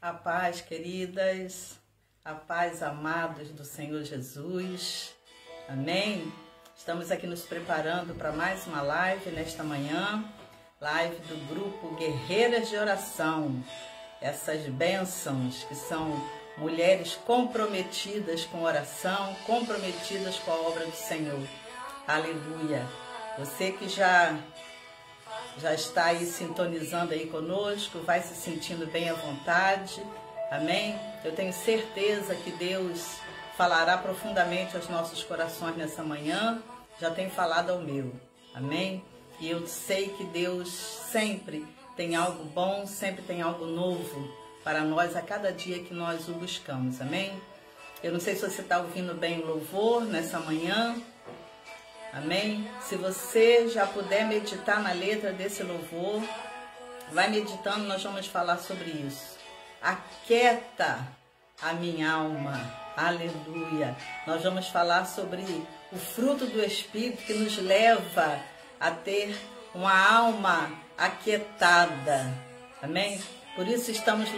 A paz, queridas, a paz, amados do Senhor Jesus, amém? Estamos aqui nos preparando para mais uma live nesta manhã, live do grupo Guerreiras de Oração. Essas bênçãos que são mulheres comprometidas com oração, comprometidas com a obra do Senhor. Aleluia! Você que já está aí sintonizando aí conosco, vai se sentindo bem à vontade, amém? Eu tenho certeza que Deus falará profundamente aos nossos corações nessa manhã, já tem falado ao meu, amém? E eu sei que Deus sempre tem algo bom, sempre tem algo novo para nós a cada dia que nós o buscamos, amém? Eu não sei se você está ouvindo bem o louvor nessa manhã, amém? Se você já puder meditar na letra desse louvor, vai meditando, nós vamos falar sobre isso. Aquieta a minha alma, aleluia. Nós vamos falar sobre o fruto do Espírito que nos leva a ter uma alma aquietada, amém? Por isso estamos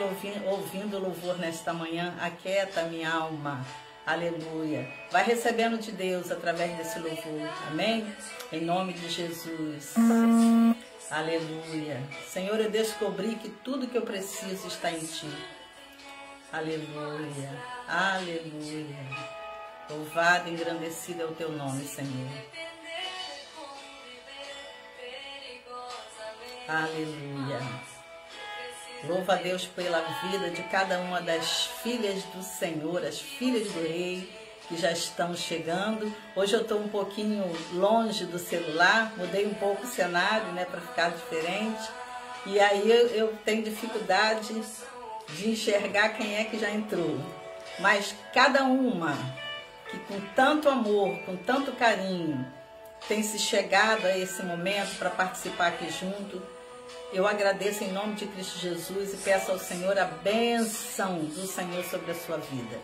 ouvindo o louvor nesta manhã, aquieta a minha alma. Aleluia. Vai recebendo de Deus através desse louvor. Amém? Em nome de Jesus. Aleluia. Senhor, eu descobri que tudo que eu preciso está em Ti. Aleluia. Aleluia. Louvado e engrandecido é o Teu nome, Senhor. Aleluia. Louva a Deus pela vida de cada uma das filhas do Senhor, as filhas do Rei, que já estão chegando. Hoje eu estou um pouquinho longe do celular, mudei um pouco o cenário, né, para ficar diferente. E aí eu tenho dificuldade de enxergar quem é que já entrou. Mas cada uma que com tanto amor, com tanto carinho, tem se chegado a esse momento para participar aqui junto, eu agradeço em nome de Cristo Jesus e peço ao Senhor a bênção do Senhor sobre a sua vida.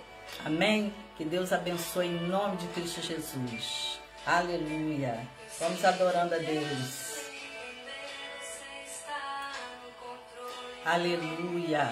Amém? Que Deus abençoe em nome de Cristo Jesus. Aleluia. Vamos adorando a Deus. Aleluia.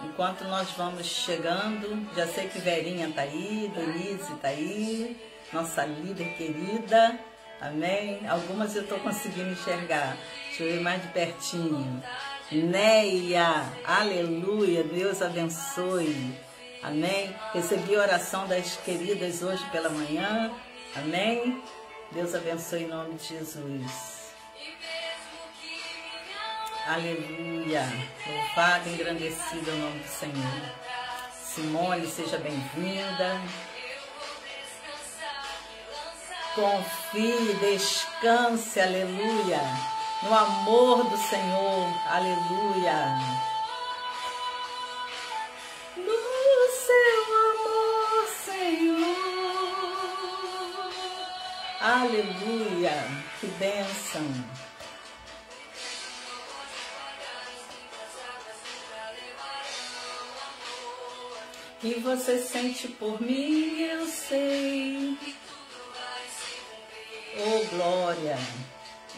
Enquanto nós vamos chegando, já sei que Verinha está aí, Denise está aí, nossa líder querida. Amém? Algumas eu estou conseguindo enxergar. Deixa eu ver mais de pertinho. Neia, aleluia, Deus abençoe. Amém? Recebi a oração das queridas hoje pela manhã. Amém? Deus abençoe em nome de Jesus. Aleluia. Louvado e engrandecido é o nome do Senhor. Simone, seja bem-vinda. Confie, descanse, aleluia, no amor do Senhor, aleluia. No seu amor, Senhor, aleluia, que bênção. Que você sente por mim, eu sei. Oh, glória!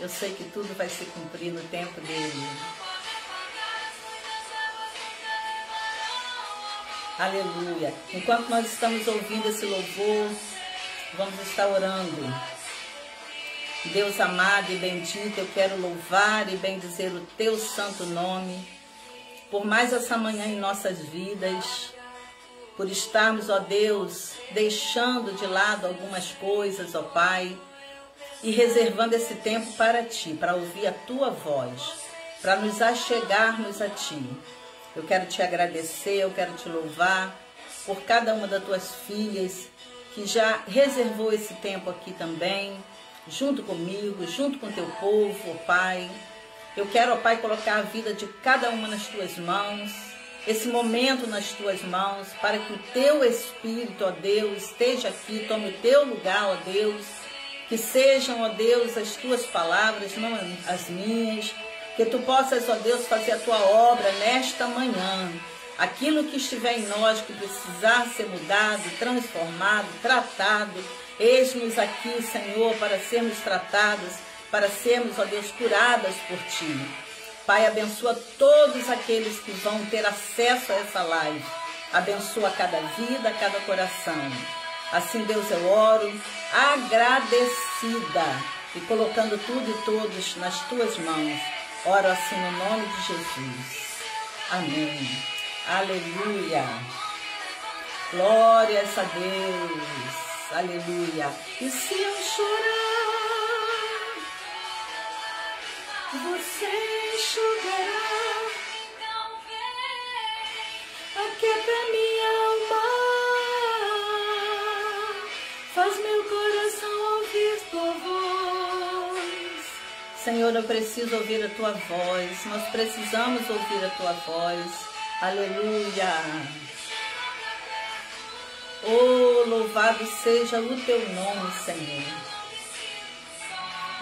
Eu sei que tudo vai se cumprir no tempo dele. Aleluia! Enquanto nós estamos ouvindo esse louvor, vamos estar orando. Deus amado e bendito, eu quero louvar e bendizer o Teu santo nome, por mais essa manhã em nossas vidas, por estarmos, ó Deus, deixando de lado algumas coisas, ó Pai, e reservando esse tempo para Ti, para ouvir a Tua voz, para nos achegarmos a Ti. Eu quero Te agradecer, eu quero Te louvar por cada uma das Tuas filhas que já reservou esse tempo aqui também, junto comigo, junto com Teu povo, ó Pai. Eu quero, ó Pai, colocar a vida de cada uma nas Tuas mãos, esse momento nas Tuas mãos, para que o Teu Espírito, ó Deus, esteja aqui, tome o Teu lugar, ó Deus. Que sejam, ó Deus, as Tuas palavras, não as minhas. Que Tu possas, ó Deus, fazer a Tua obra nesta manhã. Aquilo que estiver em nós, que precisar ser mudado, transformado, tratado, eis-nos aqui, Senhor, para sermos tratadas, para sermos, ó Deus, curadas por Ti. Pai, abençoa todos aqueles que vão ter acesso a essa live. Abençoa cada vida, cada coração. Assim, Deus, eu oro agradecida e colocando tudo e todos nas tuas mãos. Oro assim no nome de Jesus. Amém. Aleluia. Glórias a Deus. Aleluia. E se eu chorar, você enxugará. Aquieta minha alma, faz meu coração ouvir tua voz. Senhor, eu preciso ouvir a tua voz. Nós precisamos ouvir a tua voz. Aleluia. Oh, louvado seja o teu nome, Senhor.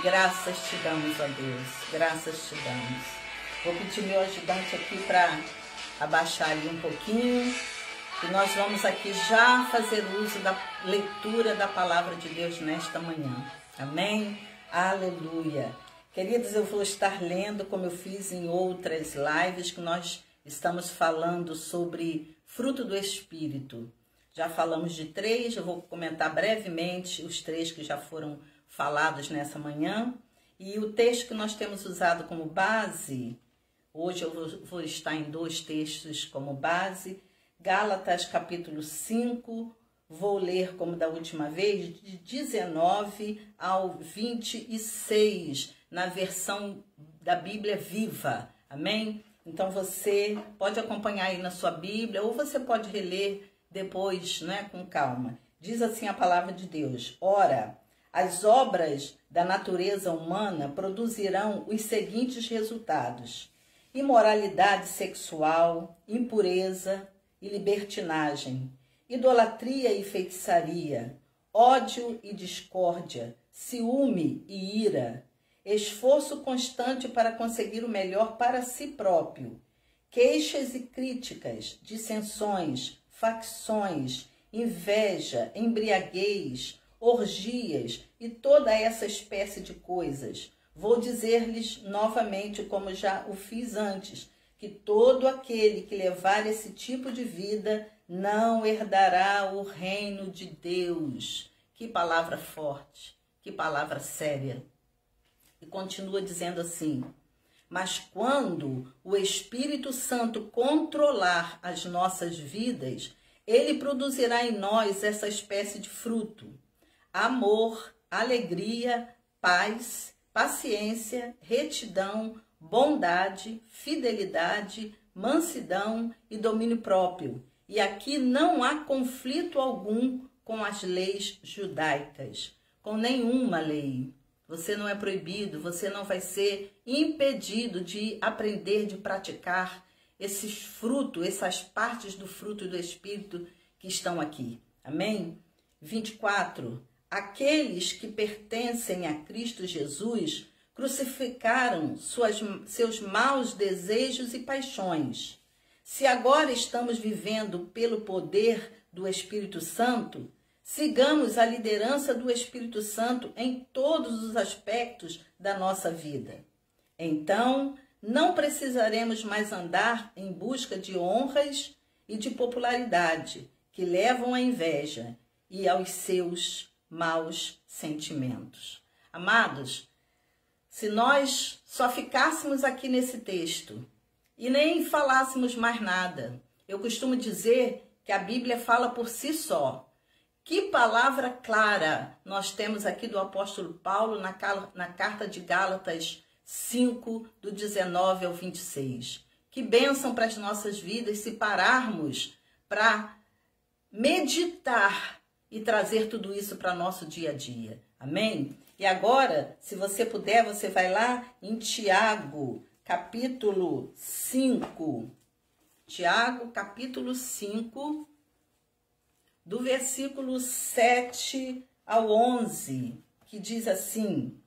Graças te damos, ó Deus. Graças te damos. Vou pedir meu ajudante aqui para abaixar ali um pouquinho. E nós vamos aqui já fazer uso da leitura da palavra de Deus nesta manhã. Amém? Aleluia. Queridos, eu vou estar lendo, como eu fiz em outras lives, que nós estamos falando sobre fruto do Espírito. Já falamos de 3, eu vou comentar brevemente os 3 que já foram falados nessa manhã. E o texto que nós temos usado como base, hoje eu vou estar em 2 textos como base. Gálatas capítulo 5, vou ler como da última vez, de 19 ao 26, na versão da Bíblia Viva. Amém? Então você pode acompanhar aí na sua Bíblia, ou você pode reler depois, né, com calma. Diz assim a palavra de Deus: ora, as obras da natureza humana produzirão os seguintes resultados: imoralidade sexual, impureza e libertinagem, idolatria e feitiçaria, ódio e discórdia, ciúme e ira, esforço constante para conseguir o melhor para si próprio, queixas e críticas, dissensões, facções, inveja, embriaguez, orgias e toda essa espécie de coisas. Vou dizer-lhes novamente, como já o fiz antes, que todo aquele que levar esse tipo de vida não herdará o reino de Deus. Que palavra forte, que palavra séria. E continua dizendo assim: mas quando o Espírito Santo controlar as nossas vidas, ele produzirá em nós essa espécie de fruto: amor, alegria, paz, paciência, retidão, bondade, fidelidade, mansidão e domínio próprio. E aqui não há conflito algum com as leis judaicas, com nenhuma lei. Você não é proibido, você não vai ser impedido de aprender, de praticar esses frutos, essas partes do fruto do Espírito que estão aqui. Amém? 24. Aqueles que pertencem a Cristo Jesus crucificaram seus maus desejos e paixões. Se agora estamos vivendo pelo poder do Espírito Santo, sigamos a liderança do Espírito Santo em todos os aspectos da nossa vida. Então, não precisaremos mais andar em busca de honras e de popularidade que levam à inveja e aos seus maus sentimentos. Amados, se nós só ficássemos aqui nesse texto e nem falássemos mais nada, eu costumo dizer que a Bíblia fala por si só. Que palavra clara nós temos aqui do apóstolo Paulo na carta de Gálatas 5, do 19 ao 26. Que bênção para as nossas vidas se pararmos para meditar e trazer tudo isso para nosso dia a dia. Amém? E agora, se você puder, você vai lá em Tiago, capítulo 5. Tiago, capítulo 5, do versículo 7 ao 11, que diz assim: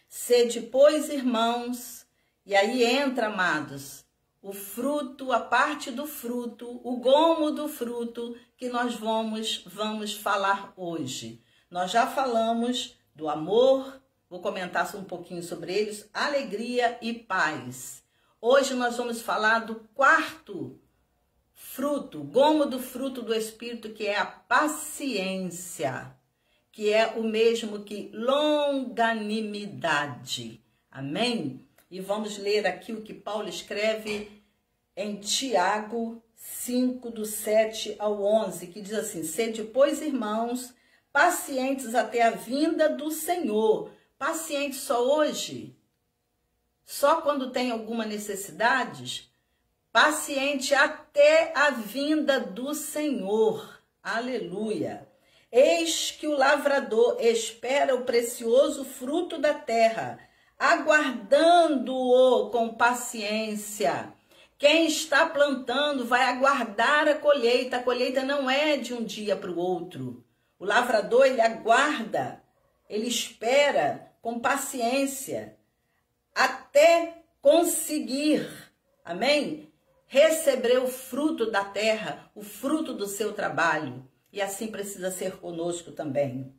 sede, pois, irmãos, e aí entra, amados, o fruto, a parte do fruto, o gomo do fruto que nós vamos falar hoje. Nós já falamos do amor, vou comentar um pouquinho sobre eles, alegria e paz. Hoje nós vamos falar do quarto fruto, gomo do fruto do Espírito, que é a paciência, que é o mesmo que longanimidade. Amém? E vamos ler aqui o que Paulo escreve em Tiago 5, do 7 ao 11, que diz assim: sede, pois, irmãos, pacientes até a vinda do Senhor. Paciente só hoje? Só quando tem alguma necessidade? Paciente até a vinda do Senhor. Aleluia. Eis que o lavrador espera o precioso fruto da terra, aguardando-o com paciência. Quem está plantando vai aguardar a colheita não é de um dia para o outro. O lavrador, ele aguarda, ele espera com paciência até conseguir, amém? Receber o fruto da terra, o fruto do seu trabalho. E assim precisa ser conosco também.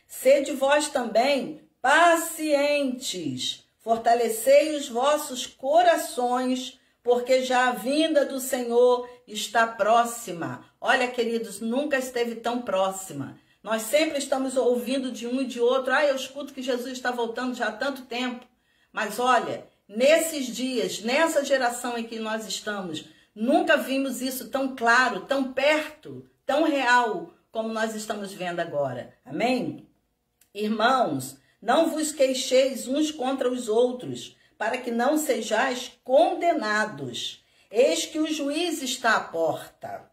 Sede vós também pacientes, fortalecei os vossos corações, porque já a vinda do Senhor está próxima. Olha, queridos, nunca esteve tão próxima. Nós sempre estamos ouvindo de um e de outro: eu escuto que Jesus está voltando já há tanto tempo. Mas olha, nesses dias, nessa geração em que nós estamos, nunca vimos isso tão claro, tão perto, tão real, como nós estamos vendo agora. Amém? Irmãos, não vos queixeis uns contra os outros, para que não sejais condenados. Eis que o juiz está à porta.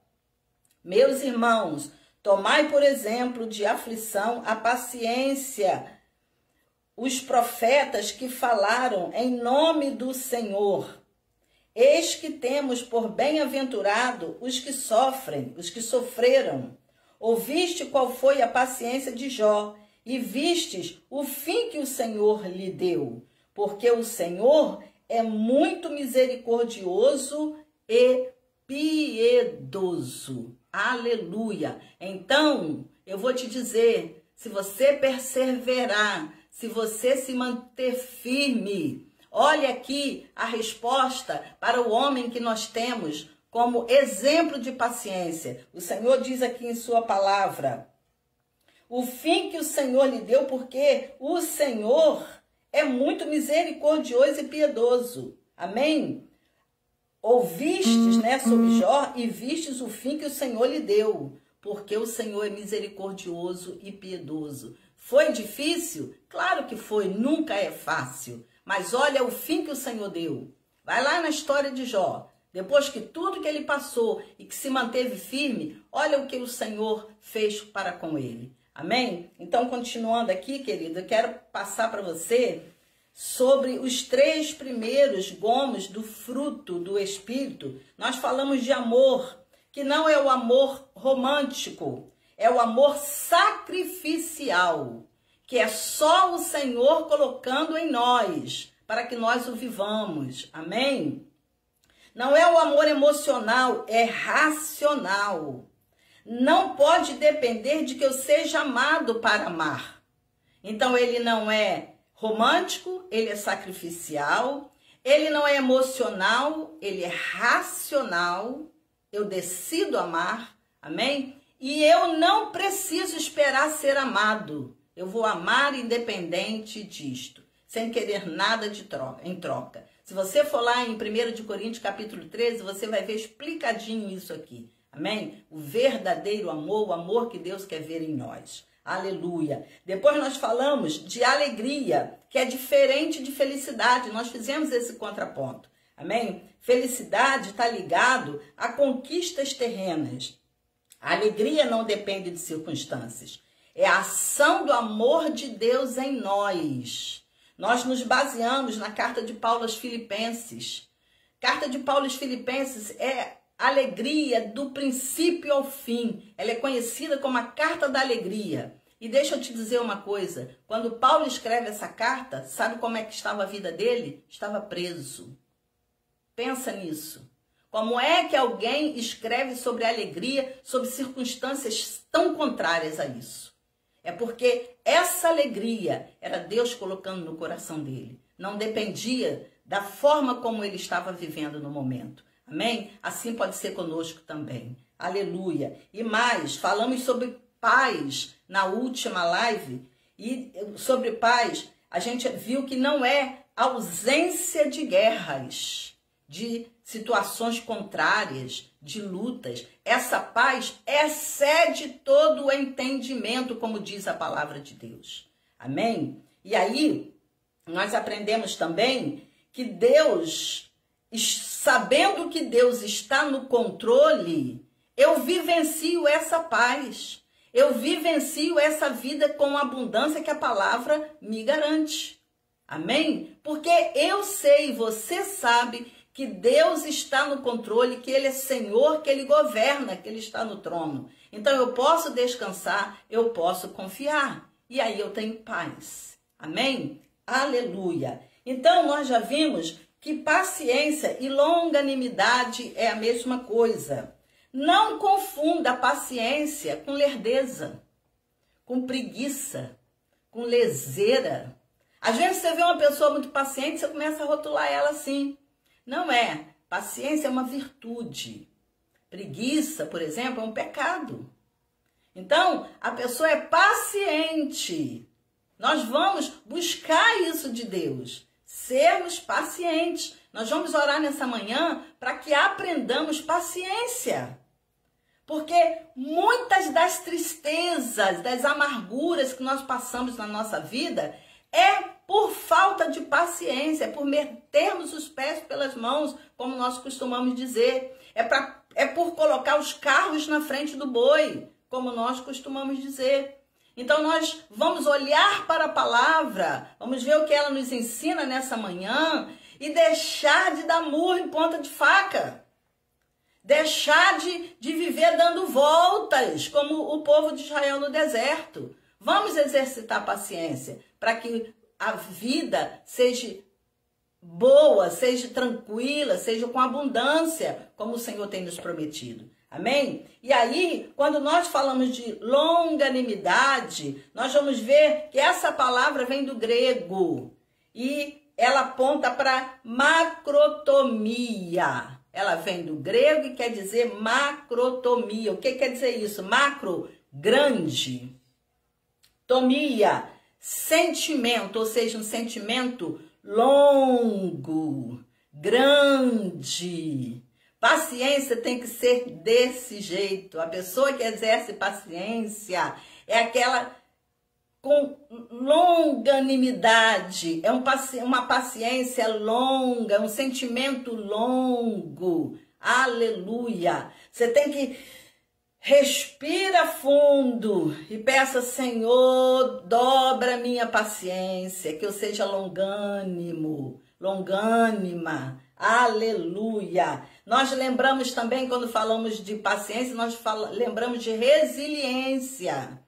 Meus irmãos, tomai por exemplo de aflição a paciência, os profetas que falaram em nome do Senhor. Eis que temos por bem-aventurado os que sofrem, os que sofreram. Ouviste qual foi a paciência de Jó, e vistes o fim que o Senhor lhe deu. Porque o Senhor é muito misericordioso e piedoso. Aleluia! Então, eu vou te dizer, se você perseverar, se você se manter firme, olha aqui a resposta para o homem que nós temos como exemplo de paciência. O Senhor diz aqui em sua palavra: o fim que o Senhor lhe deu, porque o Senhor é muito misericordioso e piedoso. Amém? Ouvistes, sobre Jó, e vistes o fim que o Senhor lhe deu, porque o Senhor é misericordioso e piedoso. Foi difícil? Claro que foi, nunca é fácil. Mas olha o fim que o Senhor deu. Vai lá na história de Jó. Depois que tudo que ele passou e que se manteve firme, olha o que o Senhor fez para com ele. Amém? Então, continuando aqui, querido, eu quero passar para você sobre os 3 primeiros gomos do fruto do Espírito. Nós falamos de amor, que não é o amor romântico, é o amor sacrificial, que é só o Senhor colocando em nós, para que nós o vivamos. Amém? Não é o amor emocional, é racional. Não pode depender de que eu seja amado para amar. Então, ele não é romântico, ele é sacrificial, ele não é emocional, ele é racional. Eu decido amar, amém? E eu não preciso esperar ser amado. Eu vou amar independente disto, sem querer nada em troca. Se você for lá em 1 Coríntios capítulo 13, você vai ver explicadinho isso aqui. Amém? O verdadeiro amor, o amor que Deus quer ver em nós. Aleluia. Depois nós falamos de alegria, que é diferente de felicidade. Nós fizemos esse contraponto. Amém? Felicidade está ligado a conquistas terrenas. A alegria não depende de circunstâncias. É a ação do amor de Deus em nós. Nós nos baseamos na carta de Paulo aos Filipenses. Carta de Paulo aos Filipenses é alegria do princípio ao fim. Ela é conhecida como a carta da alegria. E deixa eu te dizer uma coisa. Quando Paulo escreve essa carta, sabe como é que estava a vida dele? Estava preso. Pensa nisso. Como é que alguém escreve sobre alegria, sobre circunstâncias tão contrárias a isso? É porque essa alegria era Deus colocando no coração dele. Não dependia da forma como ele estava vivendo no momento. Amém? Assim pode ser conosco também. Aleluia. E mais, falamos sobre paz na última live. E sobre paz, a gente viu que não é ausência de guerras, de situações contrárias, de lutas. Essa paz excede todo o entendimento, como diz a palavra de Deus. Amém? E aí, nós aprendemos também que Deus, sabendo que Deus está no controle, eu vivencio essa paz. Eu vivencio essa vida com a abundância que a palavra me garante. Amém? Porque eu sei, você sabe que Deus está no controle, que Ele é Senhor, que Ele governa, que Ele está no trono. Então eu posso descansar, eu posso confiar. E aí eu tenho paz. Amém? Aleluia. Então nós já vimos que paciência e longanimidade é a mesma coisa. Não confunda a paciência com lerdeza, com preguiça, com leseira. Às vezes você vê uma pessoa muito paciente, você começa a rotular ela assim. Não é. Paciência é uma virtude. Preguiça, por exemplo, é um pecado. Então, a pessoa é paciente. Nós vamos buscar isso de Deus. Sermos pacientes. Nós vamos orar nessa manhã para que aprendamos paciência. Porque muitas das tristezas, das amarguras que nós passamos na nossa vida é por falta de paciência, é por metermos os pés pelas mãos, como nós costumamos dizer. É por colocar os carros na frente do boi, como nós costumamos dizer. Então nós vamos olhar para a palavra, vamos ver o que ela nos ensina nessa manhã e deixar de dar murro em ponta de faca. Deixar de viver dando voltas, como o povo de Israel no deserto. Vamos exercitar paciência para que a vida seja boa, seja tranquila, seja com abundância, como o Senhor tem nos prometido. Amém? E aí, quando nós falamos de longanimidade, nós vamos ver que essa palavra vem do grego e ela aponta para macrotomia. Ela vem do grego e quer dizer macrotomia. O que quer dizer isso? Macro, grande. Tomia, sentimento, ou seja, um sentimento longo, grande. Paciência tem que ser desse jeito. A pessoa que exerce paciência é aquela com longanimidade, é uma paciência longa, um sentimento longo. Aleluia! Você tem que respira fundo e peça, Senhor, dobra minha paciência, que eu seja longânimo, longânima. Aleluia! Nós lembramos também, quando falamos de paciência, lembramos de resiliência.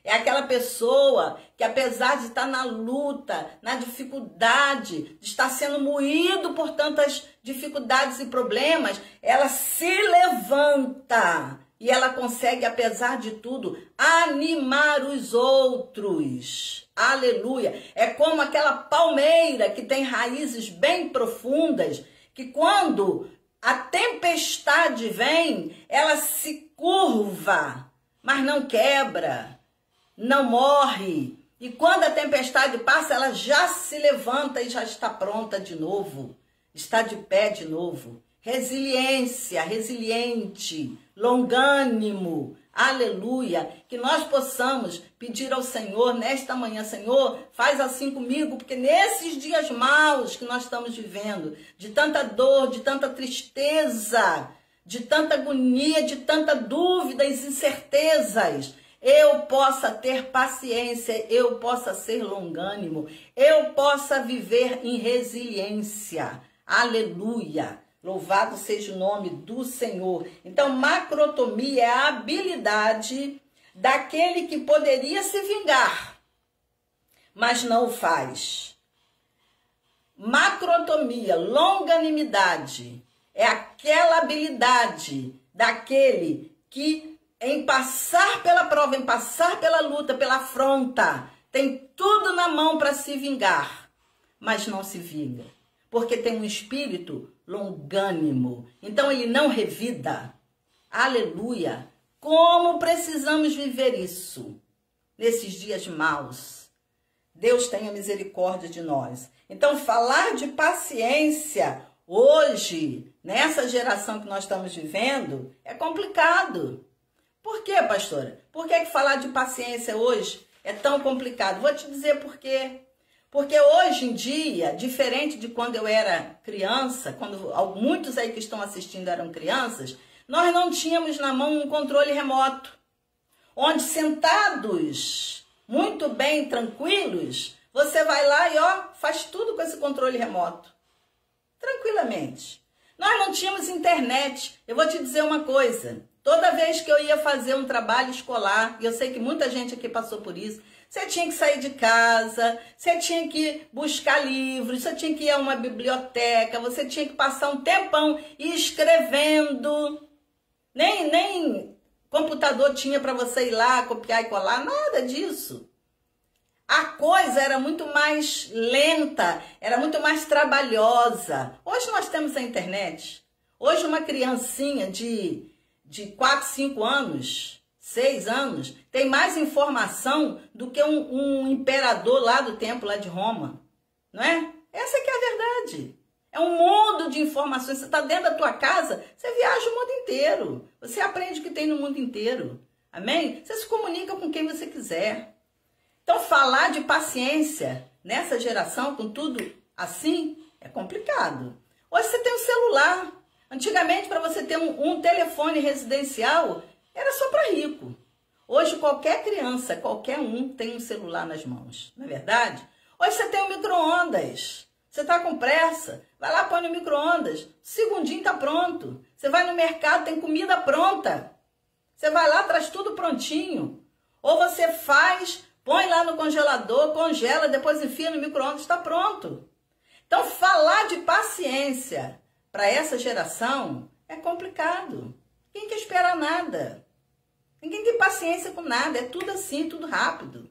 É aquela pessoa que, apesar de estar na luta, na dificuldade, de estar sendo moído por tantas dificuldades e problemas, ela se levanta e ela consegue, apesar de tudo, animar os outros. Aleluia! É como aquela palmeira que tem raízes bem profundas, que quando a tempestade vem, ela se curva, mas não quebra. Não morre. E quando a tempestade passa, ela já se levanta e já está pronta de novo. Está de pé de novo. Resiliência, resiliente, longânimo. Aleluia. Que nós possamos pedir ao Senhor nesta manhã, Senhor, faz assim comigo, porque nesses dias maus que nós estamos vivendo, de tanta dor, de tanta tristeza, de tanta agonia, de tanta dúvidas e incertezas, eu possa ter paciência, eu possa ser longânimo, eu possa viver em resiliência. Aleluia! Louvado seja o nome do Senhor. Então, macrotomia é a habilidade daquele que poderia se vingar, mas não o faz. Macrotomia, longanimidade, é aquela habilidade daquele que em passar pela prova, em passar pela luta, pela afronta, tem tudo na mão para se vingar, mas não se vinga, porque tem um espírito longânimo, então ele não revida. Aleluia! Como precisamos viver isso nesses dias maus. Deus tenha misericórdia de nós. Então, falar de paciência hoje, nessa geração que nós estamos vivendo, é complicado. Por quê, pastora? Por que falar de paciência hoje é tão complicado? Vou te dizer por quê. Porque hoje em dia, diferente de quando eu era criança, quando muitos aí que estão assistindo eram crianças, nós não tínhamos na mão um controle remoto, onde sentados, muito bem, tranquilos, você vai lá e faz tudo com esse controle remoto, tranquilamente. Nós não tínhamos internet. Eu vou te dizer uma coisa, toda vez que eu ia fazer um trabalho escolar, e eu sei que muita gente aqui passou por isso, você tinha que sair de casa, você tinha que buscar livros, você tinha que ir a uma biblioteca, você tinha que passar um tempão escrevendo. Nem computador tinha para você ir lá, copiar e colar, nada disso. A coisa era muito mais lenta, era muito mais trabalhosa. Hoje nós temos a internet. Hoje uma criancinha de 4, 5 anos, 6 anos, tem mais informação do que um imperador lá do tempo, lá de Roma. Não é? Essa que é a verdade. É um mundo de informações. Você está dentro da tua casa, você viaja o mundo inteiro. Você aprende o que tem no mundo inteiro. Amém? Você se comunica com quem você quiser. Então, falar de paciência nessa geração, com tudo assim, é complicado. Hoje você tem um celular. Antigamente, para você ter um telefone residencial, era só para rico. Hoje, qualquer criança, qualquer um, tem um celular nas mãos. Não é verdade? Hoje você tem um micro-ondas. Você está com pressa? Vai lá, põe no micro-ondas. Segundinho está pronto. Você vai no mercado, tem comida pronta. Você vai lá, traz tudo prontinho. Ou você faz, põe lá no congelador, congela, depois enfia no micro-ondas, está pronto. Então, falar de paciência para essa geração é complicado. Ninguém quer esperar nada. Ninguém tem paciência com nada. É tudo assim, tudo rápido.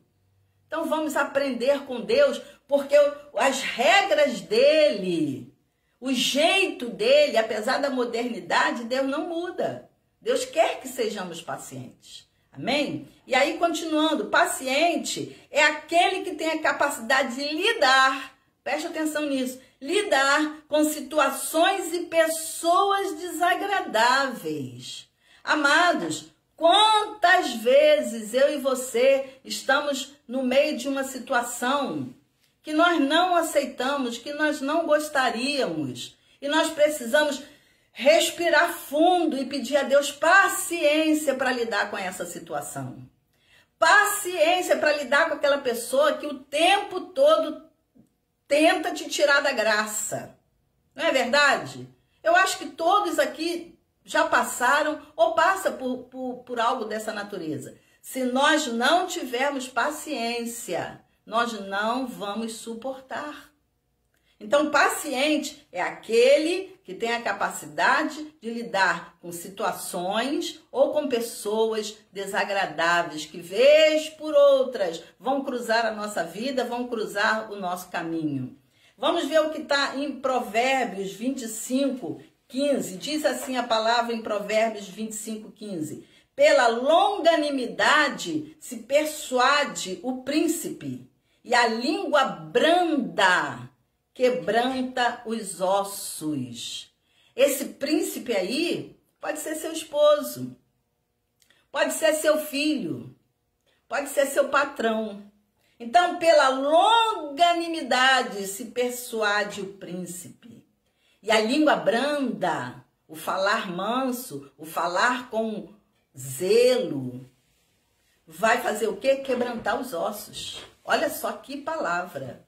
Então, vamos aprender com Deus, porque as regras dele, o jeito dele, apesar da modernidade, Deus não muda. Deus quer que sejamos pacientes. Amém? E aí, continuando, paciente é aquele que tem a capacidade de lidar, preste atenção nisso, lidar com situações e pessoas desagradáveis. Amados, quantas vezes eu e você estamos no meio de uma situação que nós não aceitamos, que nós não gostaríamos, e nós precisamos respirar fundo e pedir a Deus paciência para lidar com essa situação. Paciência para lidar com aquela pessoa que o tempo todo tenta te tirar da graça. Não é verdade? Eu acho que todos aqui já passaram ou passam por algo dessa natureza. Se nós não tivermos paciência, nós não vamos suportar. Então, paciente é aquele que tem a capacidade de lidar com situações ou com pessoas desagradáveis, que vez por outras vão cruzar a nossa vida, vão cruzar o nosso caminho. Vamos ver o que está em Provérbios 25, 15. Diz assim a palavra em Provérbios 25, 15. Pela longanimidade se persuade o príncipe, e a língua branda quebranta os ossos. Esse príncipe aí pode ser seu esposo, pode ser seu filho, pode ser seu patrão. Então, pela longanimidade se persuade o príncipe. E a língua branda, o falar manso, o falar com zelo, vai fazer o quê? Quebrantar os ossos. Olha só que palavra.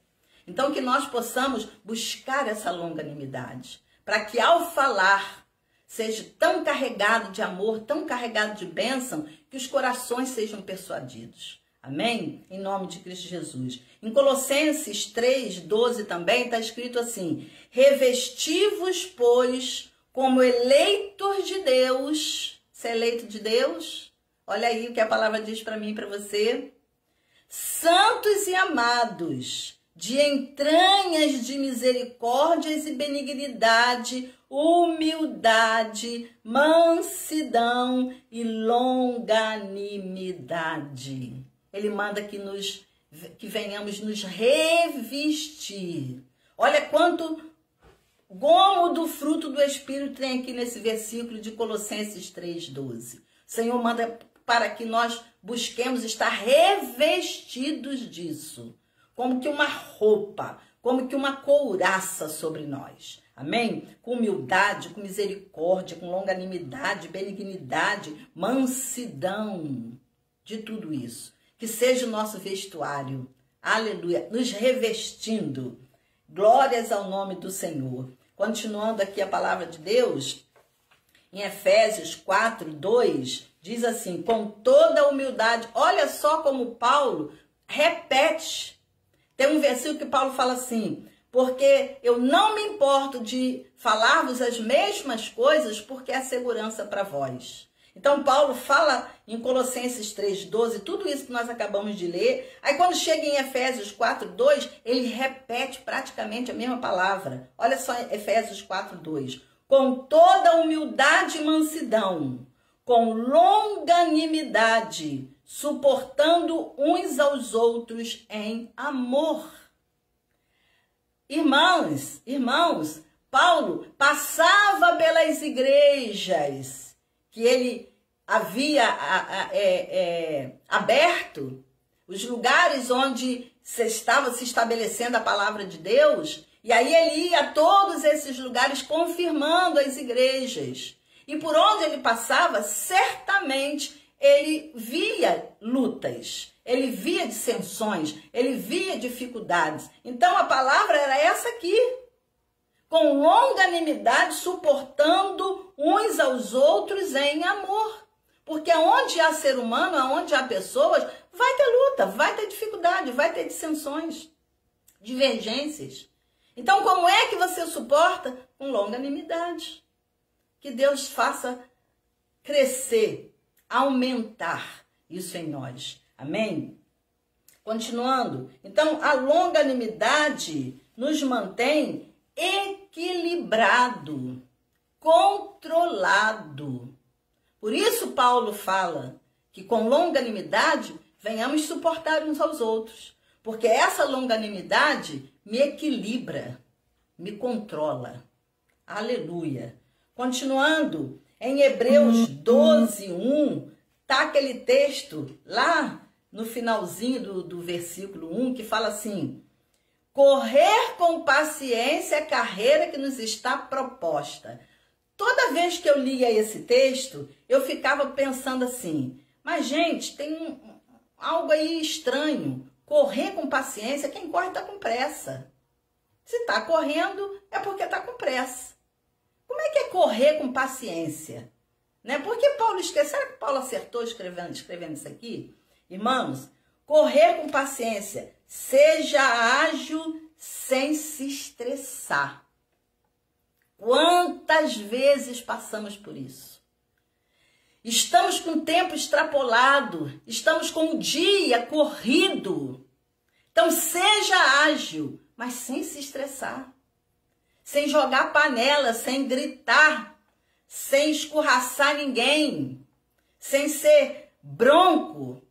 Então, que nós possamos buscar essa longanimidade, para que ao falar seja tão carregado de amor, tão carregado de bênção, que os corações sejam persuadidos. Amém? Em nome de Cristo Jesus. Em Colossenses 3, 12 também está escrito assim: revesti-vos, pois, como eleitos de Deus. Você é eleito de Deus? Olha aí o que a palavra diz para mim e para você. Santos e amados, de entranhas de misericórdias e benignidade, humildade, mansidão e longanimidade. Ele manda que venhamos nos revestir. Olha quanto gomo do fruto do Espírito tem aqui nesse versículo de Colossenses 3,12. O Senhor manda para que nós busquemos estar revestidos disso, como que uma roupa, como que uma couraça sobre nós. Amém? Com humildade, com misericórdia, com longanimidade, benignidade, mansidão, de tudo isso. Que seja o nosso vestuário. Aleluia. Nos revestindo. Glórias ao nome do Senhor. Continuando aqui a palavra de Deus, em Efésios 4:2, diz assim, com toda a humildade. Olha só como Paulo repete. Tem um versículo que Paulo fala assim, porque eu não me importo de falar-vos as mesmas coisas, porque é segurança para vós. Então, Paulo fala em Colossenses 3:12, tudo isso que nós acabamos de ler. Aí, quando chega em Efésios 4:2, ele repete praticamente a mesma palavra. Olha só Efésios 4:2. Com toda humildade e mansidão, com longanimidade, suportando uns aos outros em amor. Irmãos, Paulo passava pelas igrejas que ele havia aberto, os lugares onde estava se estabelecendo a palavra de Deus, e aí ele ia a todos esses lugares confirmando as igrejas. E por onde ele passava, certamente ele via lutas, ele via dissensões, ele via dificuldades. Então a palavra era essa aqui. Com longanimidade, suportando uns aos outros em amor. Porque onde há ser humano, onde há pessoas, vai ter luta, vai ter dificuldade, vai ter dissensões, divergências. Então, como é que você suporta? Com longanimidade. Que Deus faça crescer, aumentar isso em nós. Amém? Continuando. Então, a longanimidade nos mantém equilibrado, controlado. Por isso Paulo fala que com longanimidade venhamos suportar uns aos outros, porque essa longanimidade me equilibra, me controla. Aleluia. Continuando, em Hebreus 12:1, tá aquele texto lá no finalzinho do versículo 1 que fala assim: correr com paciência a carreira que nos está proposta. Toda vez que eu lia esse texto, eu ficava pensando assim, mas gente, tem algo aí estranho. Correr com paciência, quem corre está com pressa. Se está correndo, é porque está com pressa. Como é que é correr com paciência? Né? Por que Paulo esqueceu? Será que Paulo acertou escrevendo isso aqui? Irmãos, correr com paciência, seja ágil sem se estressar. Quantas vezes passamos por isso? Estamos com o tempo extrapolado, estamos com o dia corrido. Então seja ágil, mas sem se estressar. Sem jogar panela, sem gritar, sem escorraçar ninguém, sem ser bronco.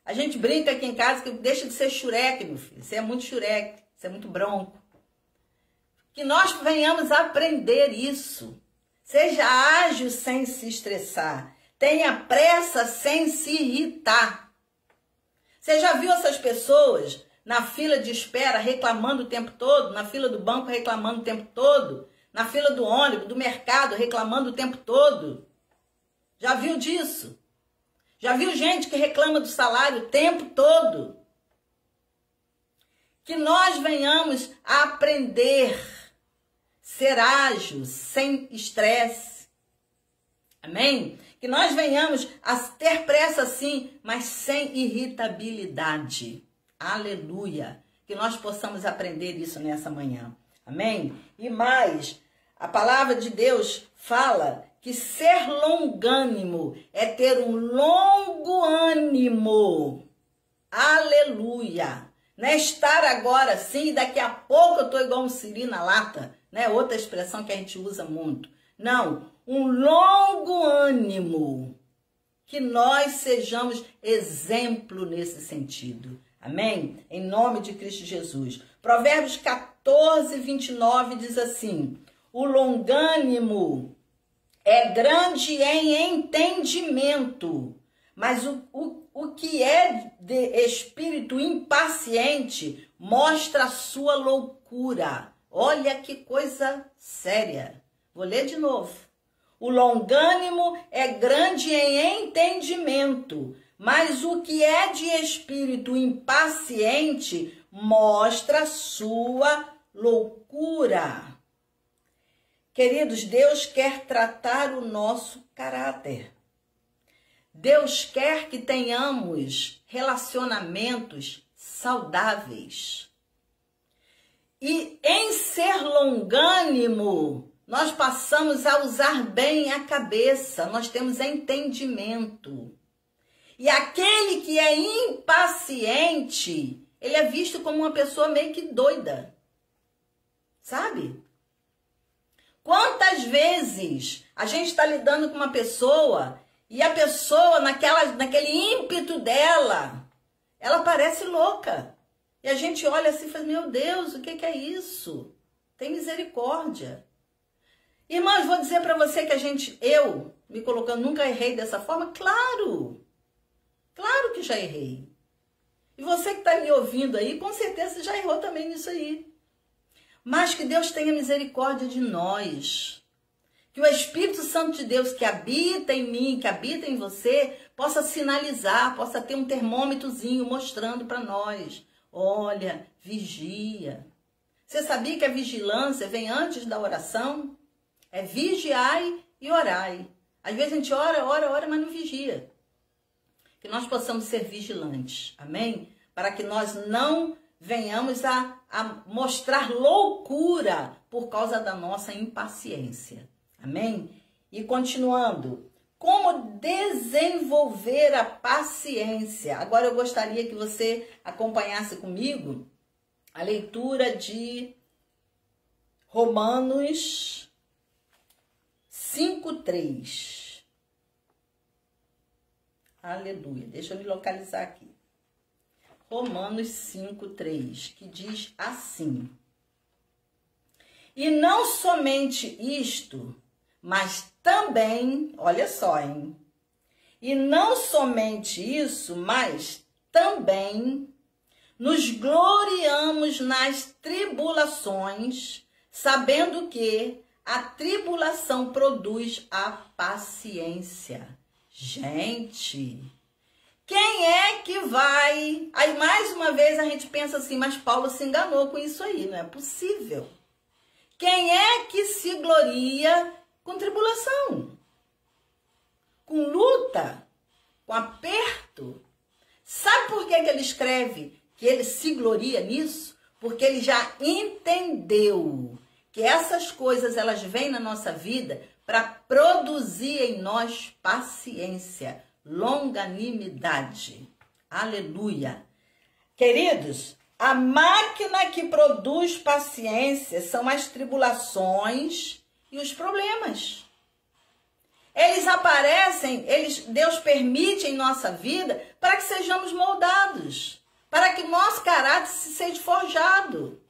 A gente brinca aqui em casa que deixa de ser xureque, meu filho. Você é muito xureque, você é muito bronco. Que nós venhamos a aprender isso. Seja ágil sem se estressar. Tenha pressa sem se irritar. Você já viu essas pessoas na fila de espera reclamando o tempo todo? Na fila do banco reclamando o tempo todo? Na fila do ônibus, do mercado reclamando o tempo todo? Já viu disso? Já viu gente que reclama do salário o tempo todo? Que nós venhamos a aprender ser ágil, sem estresse. Amém? Que nós venhamos a ter pressa sim, mas sem irritabilidade. Aleluia. Que nós possamos aprender isso nessa manhã. Amém? E mais, a palavra de Deus fala que ser longânimo é ter um longo ânimo. Aleluia! Não é estar agora assim e daqui a pouco eu estou igual um siri na lata, né? Outra expressão que a gente usa muito. Não, um longo ânimo. Que nós sejamos exemplo nesse sentido. Amém? Em nome de Cristo Jesus. Provérbios 14, 29 diz assim: o longânimo é grande em entendimento, mas o que é de espírito impaciente mostra a sua loucura. Olha que coisa séria. Vou ler de novo. O longânimo é grande em entendimento, mas o que é de espírito impaciente mostra sua loucura. Queridos, Deus quer tratar o nosso caráter. Deus quer que tenhamos relacionamentos saudáveis. E em ser longânimo, nós passamos a usar bem a cabeça, nós temos entendimento. E aquele que é impaciente, ele é visto como uma pessoa meio que doida. Sabe? Quantas vezes a gente está lidando com uma pessoa e a pessoa, naquele ímpeto dela, ela parece louca. E a gente olha assim e fala, meu Deus, o que é isso? Tem misericórdia. Irmãos, vou dizer para você que eu, me colocando, nunca errei dessa forma? Claro que já errei. E você que está me ouvindo aí, com certeza já errou também nisso aí. Mas que Deus tenha misericórdia de nós. Que o Espírito Santo de Deus que habita em mim, que habita em você, possa sinalizar, possa ter um termômetrozinho mostrando para nós. Olha, vigia. Você sabia que a vigilância vem antes da oração? É vigiai e orai. Às vezes a gente ora, mas não vigia. Que nós possamos ser vigilantes, amém? Para que nós não venhamos a mostrar loucura por causa da nossa impaciência, amém? E continuando, como desenvolver a paciência? Agora eu gostaria que você acompanhasse comigo a leitura de Romanos 5:3. Aleluia. Deixa eu me localizar aqui. Romanos 5:3, que diz assim: e não somente isto, mas também, olha só, hein? E não somente isso, mas também nos gloriamos nas tribulações, sabendo que a tribulação produz a paciência. Gente, quem é que vai... Aí mais uma vez a gente pensa assim, mas Paulo se enganou com isso aí, não é possível. Quem é que se gloria com tribulação? Com luta? Com aperto? Sabe por que ele escreve que ele se gloria nisso? Porque ele já entendeu que essas coisas elas vêm na nossa vida para produzir em nós paciência, longanimidade. Aleluia. Queridos, a máquina que produz paciência são as tribulações e os problemas. Eles aparecem, Deus permite em nossa vida para que sejamos moldados, para que o nosso caráter seja forjado.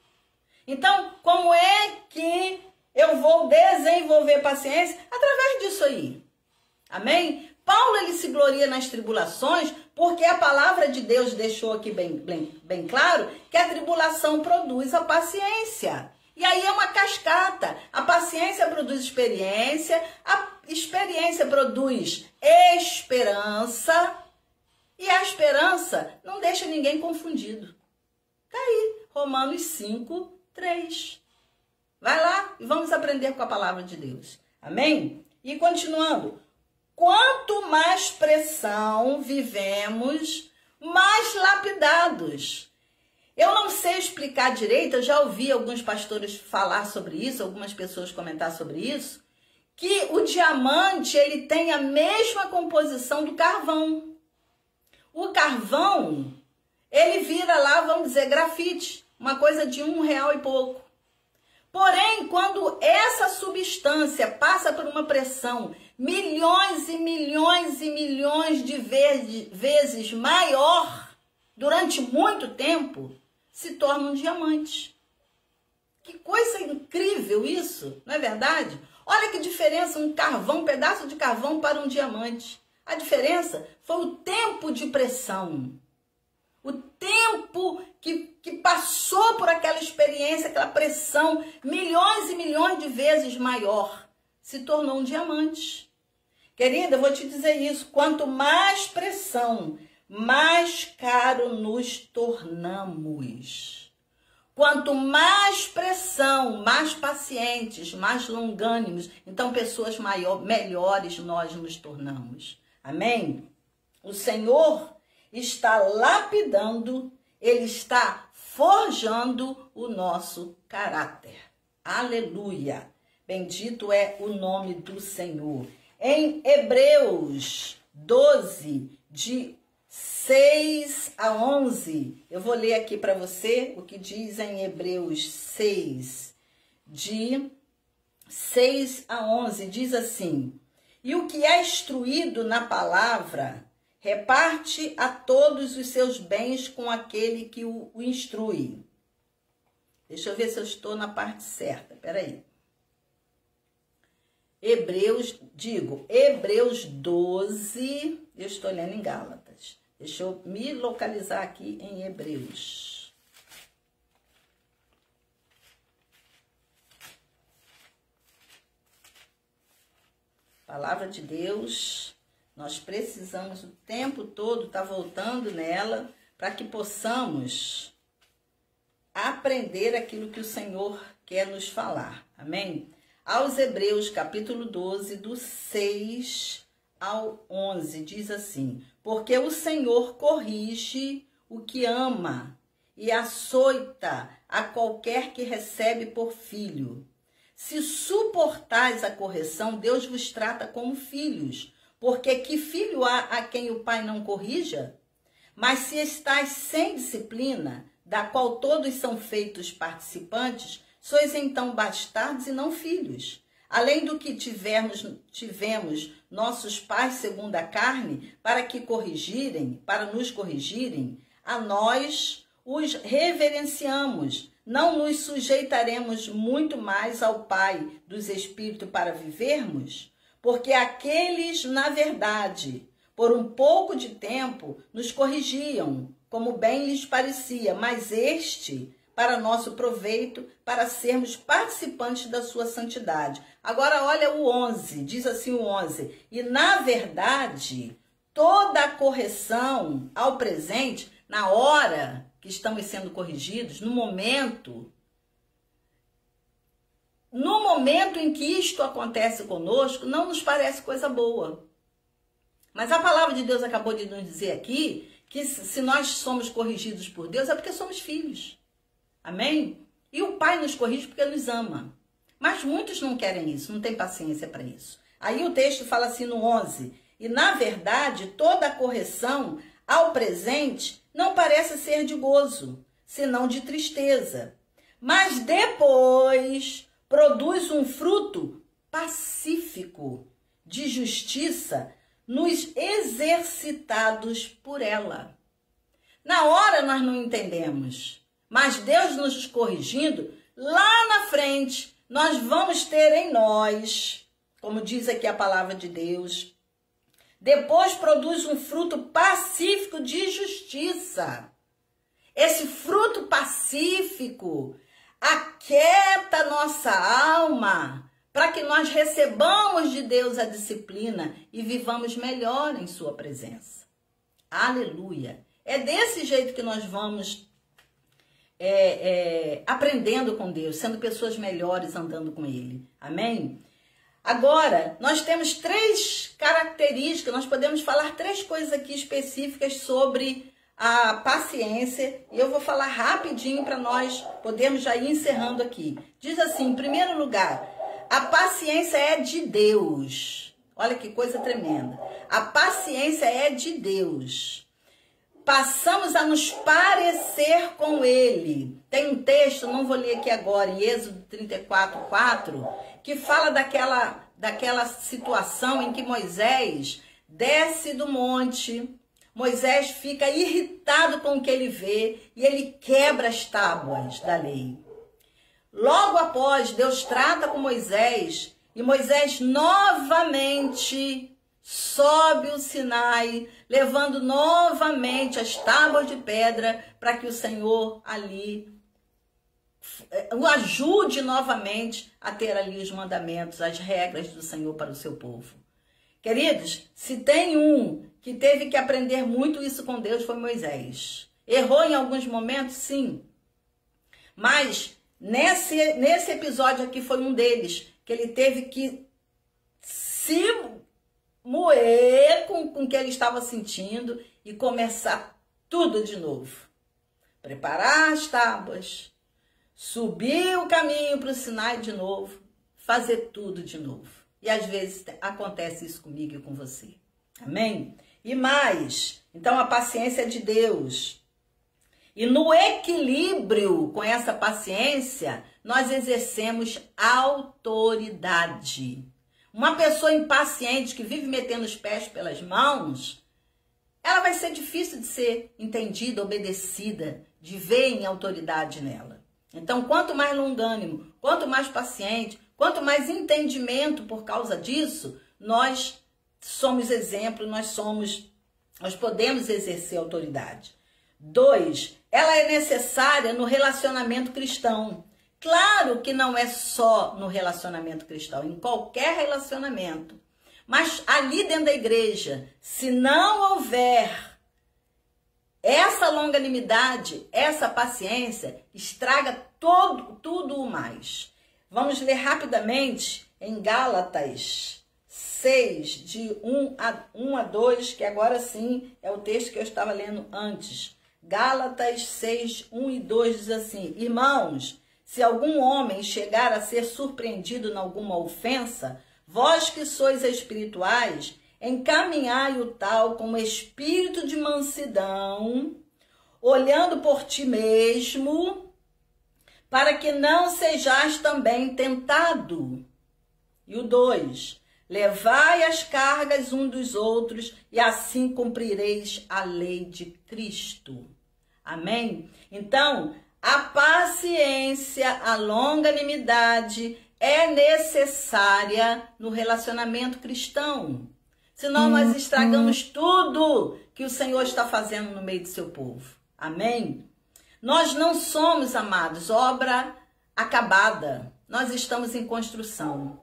Então, como é que eu vou desenvolver paciência? Através disso aí. Amém? Paulo, ele se gloria nas tribulações porque a palavra de Deus deixou aqui bem claro que a tribulação produz a paciência. E aí é uma cascata. A paciência produz experiência, a experiência produz esperança e a esperança não deixa ninguém confundido. Tá aí, Romanos 5:3. Vai lá e vamos aprender com a palavra de Deus. Amém? E continuando. Quanto mais pressão vivemos, mais lapidados. Eu não sei explicar direito, eu já ouvi alguns pastores falar sobre isso, algumas pessoas comentar sobre isso, que o diamante ele tem a mesma composição do carvão. O carvão, ele vira lá, vamos dizer, grafite, uma coisa de R$1 e pouco. Porém, quando essa substância passa por uma pressão milhões e milhões e milhões de vezes maior, durante muito tempo, se torna um diamante. Que coisa incrível isso, não é verdade? Olha que diferença um carvão, um pedaço de carvão para um diamante. A diferença foi o tempo de pressão. O tempo que passou por aquela experiência, aquela pressão, milhões e milhões de vezes maior, se tornou um diamante. Querida, eu vou te dizer isso, quanto mais pressão, mais caro nos tornamos. Quanto mais pressão, mais pacientes, mais longânimos, então pessoas melhores nós nos tornamos. Amém? O Senhor está lapidando, Ele está forjando o nosso caráter. Aleluia! Bendito é o nome do Senhor. Em Hebreus 12, de 6 a 11, eu vou ler aqui para você o que diz em Hebreus 6, de 6 a 11, diz assim: e o que é instruído na palavra, reparte a todos os seus bens com aquele que o instrui. Deixa eu ver se eu estou na parte certa, peraí. Hebreus 12, eu estou lendo em Gálatas. Deixa eu me localizar aqui em Hebreus. Palavra de Deus, nós precisamos o tempo todo estar voltando nela para que possamos aprender aquilo que o Senhor quer nos falar. Amém? Aos Hebreus, capítulo 12, do 6 ao 11, diz assim: porque o Senhor corrige o que ama e açoita a qualquer que recebe por filho. Se suportais a correção, Deus vos trata como filhos, porque que filho há a quem o pai não corrija? Mas se estáis sem disciplina, da qual todos são feitos participantes, sois então bastardos e não filhos. Além do que tivemos nossos pais segundo a carne, para nos corrigirem, a nós os reverenciamos. Não nos sujeitaremos muito mais ao Pai dos Espíritos para vivermos? Porque aqueles, na verdade, por um pouco de tempo, nos corrigiam, como bem lhes parecia, mas este, para nosso proveito, para sermos participantes da sua santidade. Agora olha o 11, diz assim o 11, e na verdade, toda a correção ao presente, na hora que estamos sendo corrigidos, no momento em que isto acontece conosco, não nos parece coisa boa. Mas a palavra de Deus acabou de nos dizer aqui que se nós somos corrigidos por Deus é porque somos filhos. Amém? E o Pai nos corrige porque nos ama. Mas muitos não querem isso, não têm paciência para isso. Aí o texto fala assim no 11, e na verdade toda a correção ao presente não parece ser de gozo, senão de tristeza. Mas depois produz um fruto pacífico de justiça nos exercitados por ela. Na hora nós não entendemos, mas Deus nos corrigindo, lá na frente nós vamos ter em nós, como diz aqui a palavra de Deus, depois produz um fruto pacífico de justiça. Esse fruto pacífico aquieta nossa alma para que nós recebamos de Deus a disciplina e vivamos melhor em sua presença. Aleluia! É desse jeito que nós vamos aprendendo com Deus, sendo pessoas melhores andando com Ele. Amém? Agora, nós temos 3 características, nós podemos falar 3 coisas aqui específicas sobre a paciência, e eu vou falar rapidinho para nós podermos já ir encerrando aqui. Diz assim, em primeiro lugar, A paciência é de Deus. Olha que coisa tremenda. A paciência é de Deus. Passamos a nos parecer com ele. Tem um texto, não vou ler aqui agora, em Êxodo 34:4, que fala daquela situação em que Moisés desce do monte. Moisés fica irritado com o que ele vê e ele quebra as tábuas da lei. Logo após, Deus trata com Moisés e Moisés novamente sobe o Sinai, levando novamente as tábuas de pedra para que o Senhor ali o ajude novamente a ter ali os mandamentos, as regras do Senhor para o seu povo. Queridos, se tem um que teve que aprender muito isso com Deus, foi Moisés. Errou em alguns momentos, sim. Mas nesse episódio aqui foi um deles, que ele teve que se moer com o que ele estava sentindo e começar tudo de novo. Preparar as tábuas, subir o caminho para o Sinai de novo, fazer tudo de novo. E às vezes acontece isso comigo e com você. Amém? E mais, então a paciência é de Deus. E no equilíbrio com essa paciência, nós exercemos autoridade. Uma pessoa impaciente que vive metendo os pés pelas mãos, ela vai ser difícil de ser entendida, obedecida, de ver em autoridade nela. Então, quanto mais longânimo, quanto mais paciente, quanto mais entendimento por causa disso, nós somos exemplo, nós podemos exercer autoridade. 2, ela é necessária no relacionamento cristão. Claro que não é só no relacionamento cristão, em qualquer relacionamento. Mas ali dentro da igreja, se não houver essa longanimidade, essa paciência, estraga tudo o mais. Vamos ler rapidamente em Gálatas 6, de 1 a 2, que agora sim é o texto que eu estava lendo antes. Gálatas 6, 1 e 2 diz assim: irmãos, se algum homem chegar a ser surpreendido em alguma ofensa, vós que sois espirituais, encaminhai o tal com espírito de mansidão, olhando por ti mesmo, para que não sejais também tentado. E o 2, levai as cargas um dos outros, e assim cumprireis a lei de Cristo. Amém? Então, a paciência, a longanimidade é necessária no relacionamento cristão. Senão nós estragamos tudo que o Senhor está fazendo no meio do seu povo. Amém? Nós não somos, amados, obra acabada. Nós estamos em construção.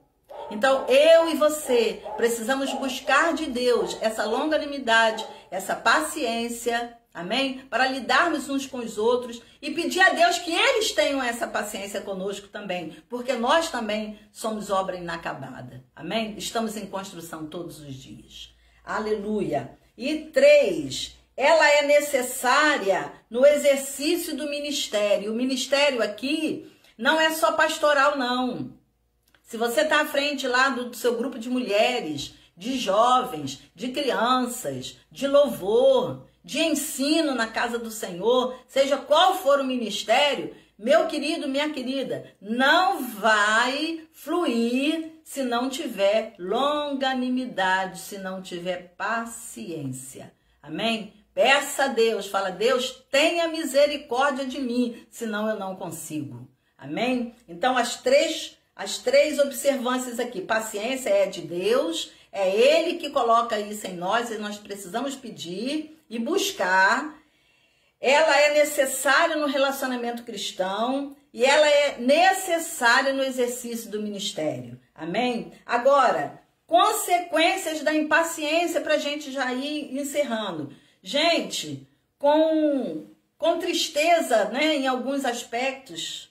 Então, eu e você precisamos buscar de Deus essa longanimidade, essa paciência, amém? Para lidarmos uns com os outros e pedir a Deus que eles tenham essa paciência conosco também, porque nós também somos obra inacabada, amém? Estamos em construção todos os dias. Aleluia! E 3, ela é necessária no exercício do ministério. O ministério aqui não é só pastoral, não. Se você está à frente lá do seu grupo de mulheres, de jovens, de crianças, de louvor, de ensino na casa do Senhor, seja qual for o ministério, meu querido, minha querida, não vai fluir se não tiver longanimidade, se não tiver paciência. Amém? Peça a Deus, fala: Deus, tenha misericórdia de mim, senão eu não consigo. Amém? Então, as três observâncias aqui: paciência é de Deus, é Ele que coloca isso em nós e nós precisamos pedir e buscar. Ela é necessária no relacionamento cristão e ela é necessária no exercício do ministério. Amém? Agora, consequências da impaciência para a gente já ir encerrando. Gente, com tristeza, né, em alguns aspectos,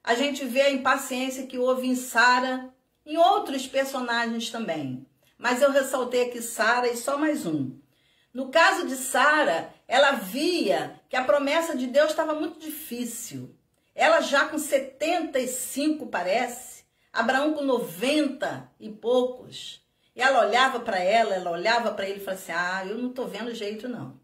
a gente vê a impaciência que houve em Sara, em outros personagens também. Mas eu ressaltei aqui Sara e só mais um. No caso de Sara, ela via que a promessa de Deus estava muito difícil. Ela já com 75, parece, Abraão com 90 e poucos. E ela olhava para ela olhava para ele e falava assim, eu não estou vendo jeito não.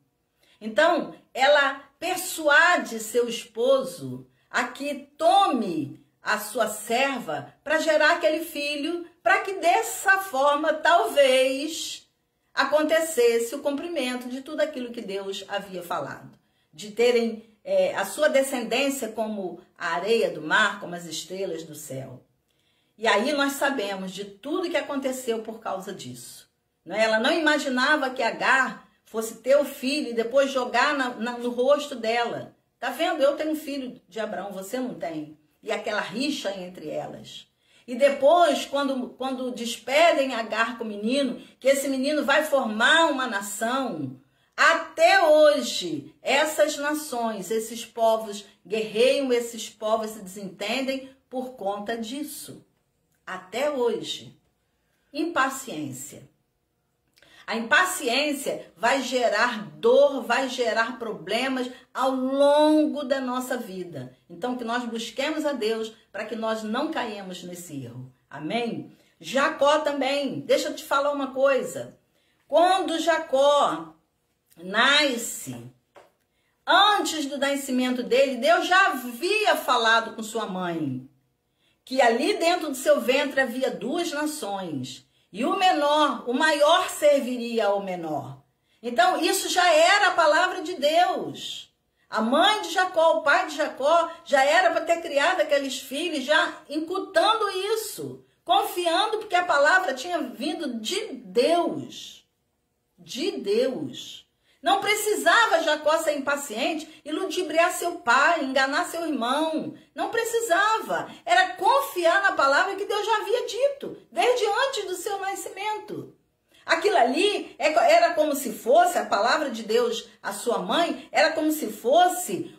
Então, ela persuade seu esposo a que tome a sua serva para gerar aquele filho, para que dessa forma, talvez, acontecesse o cumprimento de tudo aquilo que Deus havia falado. De terem a sua descendência como a areia do mar, como as estrelas do céu. E aí nós sabemos de tudo que aconteceu por causa disso. Ela não imaginava que Agar fosse ter o filho e depois jogar no rosto dela. Tá vendo? Eu tenho um filho de Abraão, você não tem. E aquela rixa entre elas. E depois, quando despedem Agar com o menino, que esse menino vai formar uma nação, até hoje, essas nações, esses povos guerreiam, esses povos se desentendem por conta disso. Até hoje. Impaciência. A impaciência vai gerar dor, vai gerar problemas ao longo da nossa vida. Então, que nós busquemos a Deus para que nós não caímos nesse erro. Amém? Jacó também. Deixa eu te falar uma coisa. Quando Jacó nasce, antes do nascimento dele, Deus já havia falado com sua mãe que ali dentro do seu ventre havia 2 nações. E o maior serviria ao menor. Então, isso já era a palavra de Deus. A mãe de Jacó, o pai de Jacó, já era para ter criado aqueles filhos, já incutando isso. Confiando porque a palavra tinha vindo de Deus. De Deus. Não precisava Jacó ser impaciente e ludibriar seu pai, enganar seu irmão. Não precisava. Era confiar na palavra que Deus já havia dito, desde antes do seu nascimento. Aquilo ali era como se fosse, a palavra de Deus, a sua mãe, era como se fosse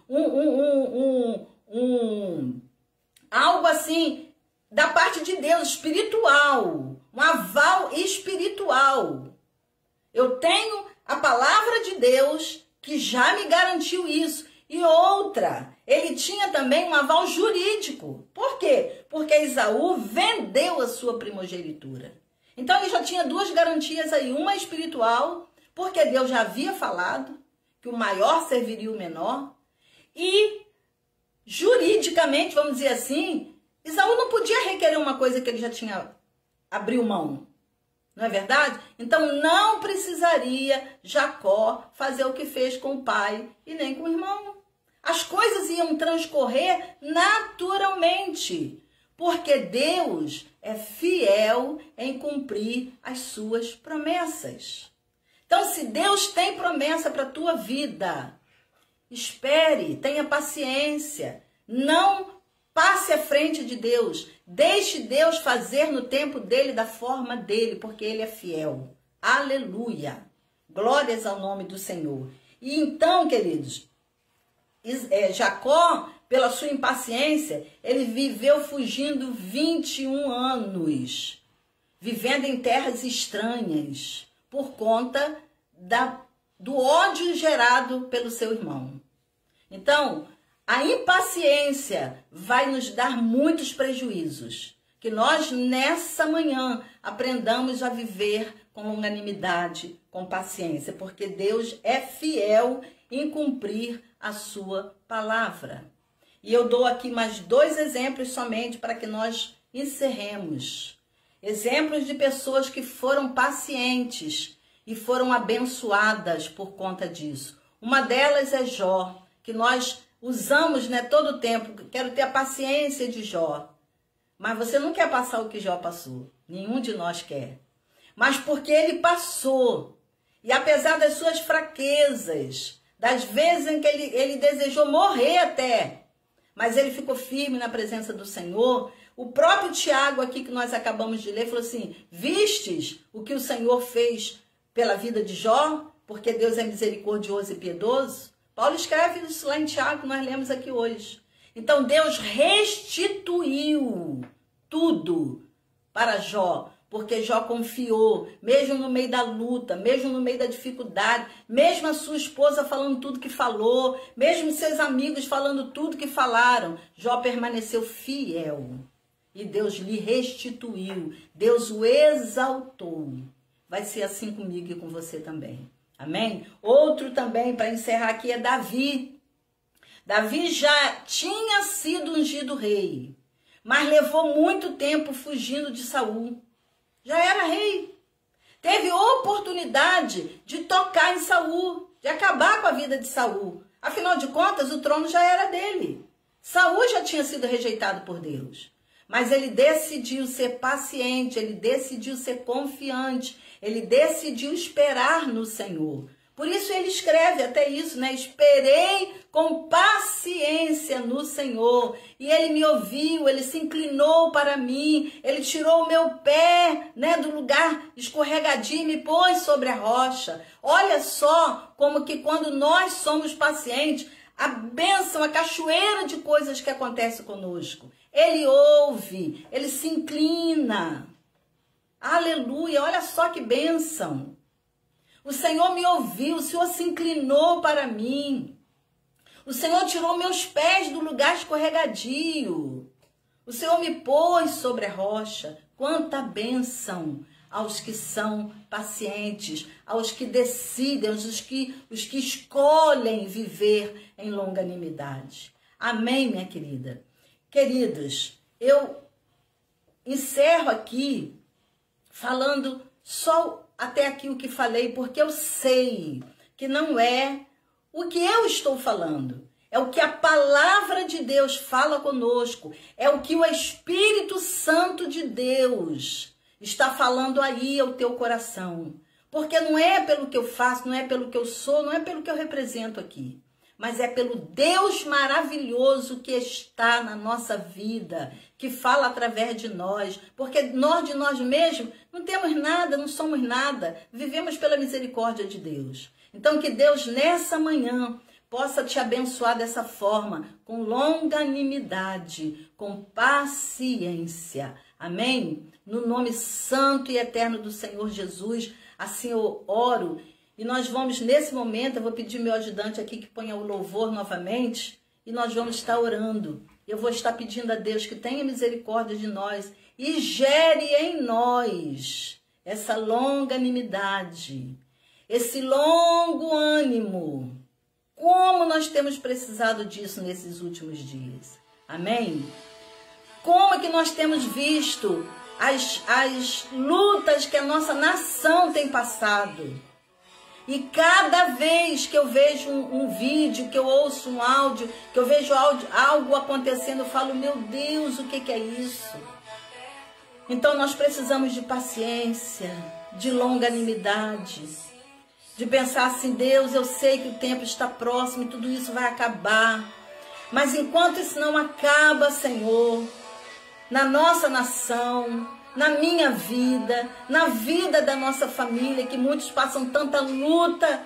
algo assim, da parte de Deus, espiritual. Um aval espiritual. Eu tenho a palavra de Deus que já me garantiu isso. E outra, ele tinha também um aval jurídico. Por quê? Porque Esaú vendeu a sua primogenitura. Então ele já tinha 2 garantias aí. Uma espiritual, porque Deus já havia falado que o maior serviria o menor. E juridicamente, vamos dizer assim, Esaú não podia requerer uma coisa que ele já tinha abriu mão. Não é verdade? Então não precisaria Jacó fazer o que fez com o pai e nem com o irmão. As coisas iam transcorrer naturalmente, porque Deus é fiel em cumprir as suas promessas. Então, se Deus tem promessa para a tua vida, espere, tenha paciência, não passe à frente de Deus. Deixe Deus fazer no tempo dele, da forma dele, porque ele é fiel. Aleluia. Glórias ao nome do Senhor. E então, queridos, Jacó, pela sua impaciência, ele viveu fugindo 21 anos, vivendo em terras estranhas, por conta do ódio gerado pelo seu irmão. Então, a impaciência vai nos dar muitos prejuízos. Que nós, nessa manhã, aprendamos a viver com longanimidade, com paciência, porque Deus é fiel em cumprir a sua palavra. E eu dou aqui mais 2 exemplos somente para que nós encerremos. Exemplos de pessoas que foram pacientes e foram abençoadas por conta disso. Uma delas é Jó, que nós usamos, né, todo o tempo. Quero ter a paciência de Jó. Mas você não quer passar o que Jó passou. Nenhum de nós quer. Mas porque ele passou. E apesar das suas fraquezas, das vezes em que ele desejou morrer até, mas ele ficou firme na presença do Senhor. O próprio Tiago aqui que nós acabamos de ler falou assim: vistes o que o Senhor fez pela vida de Jó? Porque Deus é misericordioso e piedoso. Paulo escreve isso lá em Tiago, que nós lemos aqui hoje. Então Deus restituiu tudo para Jó, porque Jó confiou, mesmo no meio da luta, mesmo no meio da dificuldade, mesmo a sua esposa falando tudo que falou, mesmo seus amigos falando tudo que falaram, Jó permaneceu fiel. e Deus lhe restituiu, Deus o exaltou. Vai ser assim comigo e com você também. Amém? Outro também, para encerrar aqui, é Davi. Davi já tinha sido ungido rei, mas levou muito tempo fugindo de Saul. Já era rei. Teve oportunidade de tocar em Saul, de acabar com a vida de Saul. Afinal de contas, o trono já era dele. Saul já tinha sido rejeitado por Deus. Mas ele decidiu ser paciente, ele decidiu ser confiante, ele decidiu esperar no Senhor. Por isso ele escreve até isso, né? Esperei com paciência no Senhor, e ele me ouviu, ele se inclinou para mim, ele tirou o meu pé, né, do lugar escorregadio e me pôs sobre a rocha. Olha só como que quando nós somos pacientes, a bênção, a cachoeira de coisas que acontece conosco. Ele ouve, ele se inclina. Aleluia, olha só que bênção. O Senhor me ouviu, o Senhor se inclinou para mim. O Senhor tirou meus pés do lugar escorregadio. O Senhor me pôs sobre a rocha. Quanta bênção aos que são pacientes, aos que decidem, os que escolhem viver em longanimidade. Amém, minha querida? Queridos, eu encerro aqui falando só até aqui o que falei, porque eu sei que não é o que eu estou falando, é o que a palavra de Deus fala conosco, é o que o Espírito Santo de Deus está falando aí ao teu coração. Porque não é pelo que eu faço, não é pelo que eu sou, não é pelo que eu represento aqui, mas é pelo Deus maravilhoso que está na nossa vida, que fala através de nós, porque nós de nós mesmos não temos nada, não somos nada, vivemos pela misericórdia de Deus. Então que Deus nessa manhã possa te abençoar dessa forma, com longanimidade, com paciência. Amém? No nome santo e eterno do Senhor Jesus, assim eu oro. E nós vamos, nesse momento, eu vou pedir meu ajudante aqui que ponha o louvor novamente, e nós vamos estar orando. Eu vou estar pedindo a Deus que tenha misericórdia de nós e gere em nós essa longanimidade, esse longo ânimo. Como nós temos precisado disso nesses últimos dias. Amém? Como é que nós temos visto as lutas que a nossa nação tem passado? E cada vez que eu vejo um vídeo, que eu ouço um áudio, que eu vejo algo acontecendo, eu falo, meu Deus, o que é isso? Então nós precisamos de paciência, de longanimidade, de pensar assim, Deus, eu sei que o tempo está próximo e tudo isso vai acabar. Mas enquanto isso não acaba, Senhor, na nossa nação, na minha vida, na vida da nossa família, que muitos passam tanta luta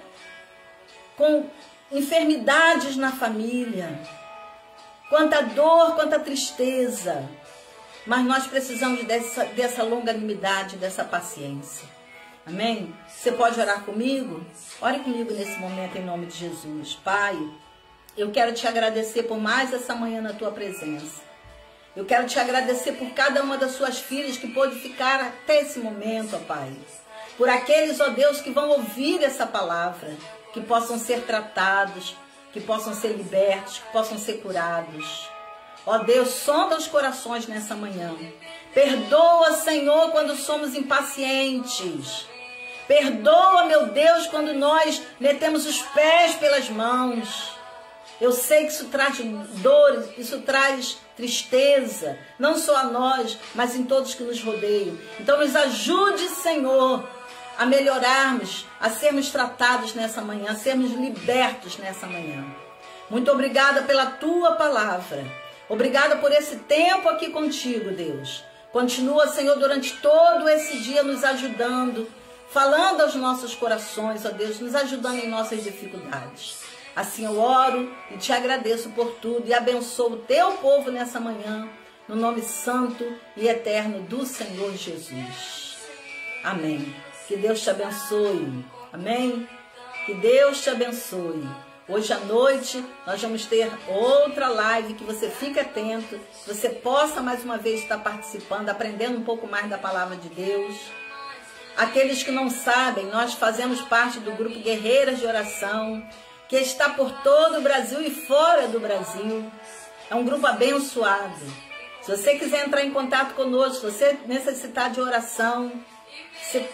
com enfermidades na família, quanta dor, quanta tristeza, mas nós precisamos dessa longanimidade, dessa paciência. Amém? Você pode orar comigo? Ore comigo nesse momento em nome de Jesus. Pai, eu quero te agradecer por mais essa manhã na tua presença. Eu quero te agradecer por cada uma das suas filhas que pôde ficar até esse momento, ó Pai. Por aqueles, ó Deus, que vão ouvir essa palavra, que possam ser tratados, que possam ser libertos, que possam ser curados. Ó Deus, sonda os corações nessa manhã. Perdoa, Senhor, quando somos impacientes. Perdoa, meu Deus, quando nós metemos os pés pelas mãos. Eu sei que isso traz dores, isso traz tristeza, não só a nós, mas em todos que nos rodeiam. Então nos ajude, Senhor, a melhorarmos, a sermos tratados nessa manhã, a sermos libertos nessa manhã. Muito obrigada pela tua palavra. Obrigada por esse tempo aqui contigo, Deus. Continua, Senhor, durante todo esse dia nos ajudando, falando aos nossos corações, ó Deus, nos ajudando em nossas dificuldades. Assim eu oro e te agradeço por tudo e abençoo o teu povo nessa manhã, no nome santo e eterno do Senhor Jesus. Amém. Que Deus te abençoe. Amém. Que Deus te abençoe. Hoje à noite nós vamos ter outra live que você fique atento, que você possa mais uma vez estar participando, aprendendo um pouco mais da palavra de Deus. Aqueles que não sabem, nós fazemos parte do grupo Guerreiras de Oração, que está por todo o Brasil e fora do Brasil. É um grupo abençoado. Se você quiser entrar em contato conosco, se você necessitar de oração, você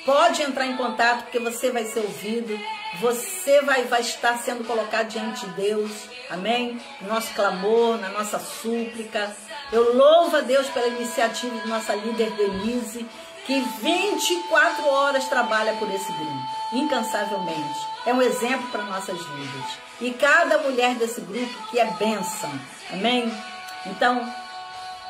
pode entrar em contato, porque você vai ser ouvido, você vai estar sendo colocado diante de Deus, amém? No nosso clamor, na nossa súplica. Eu louvo a Deus pela iniciativa de nossa líder Denise, que 24 horas trabalha por esse grupo, incansavelmente. É um exemplo para nossas vidas. E cada mulher desse grupo que é bênção, amém? Então,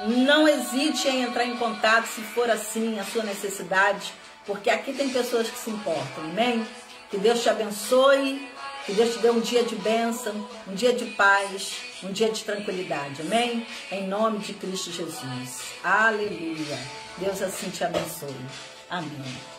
não hesite em entrar em contato se for assim a sua necessidade, porque aqui tem pessoas que se importam, amém? Que Deus te abençoe, que Deus te dê um dia de bênção, um dia de paz, um dia de tranquilidade, amém? Em nome de Cristo Jesus. Aleluia. Deus assim te abençoe. Amém.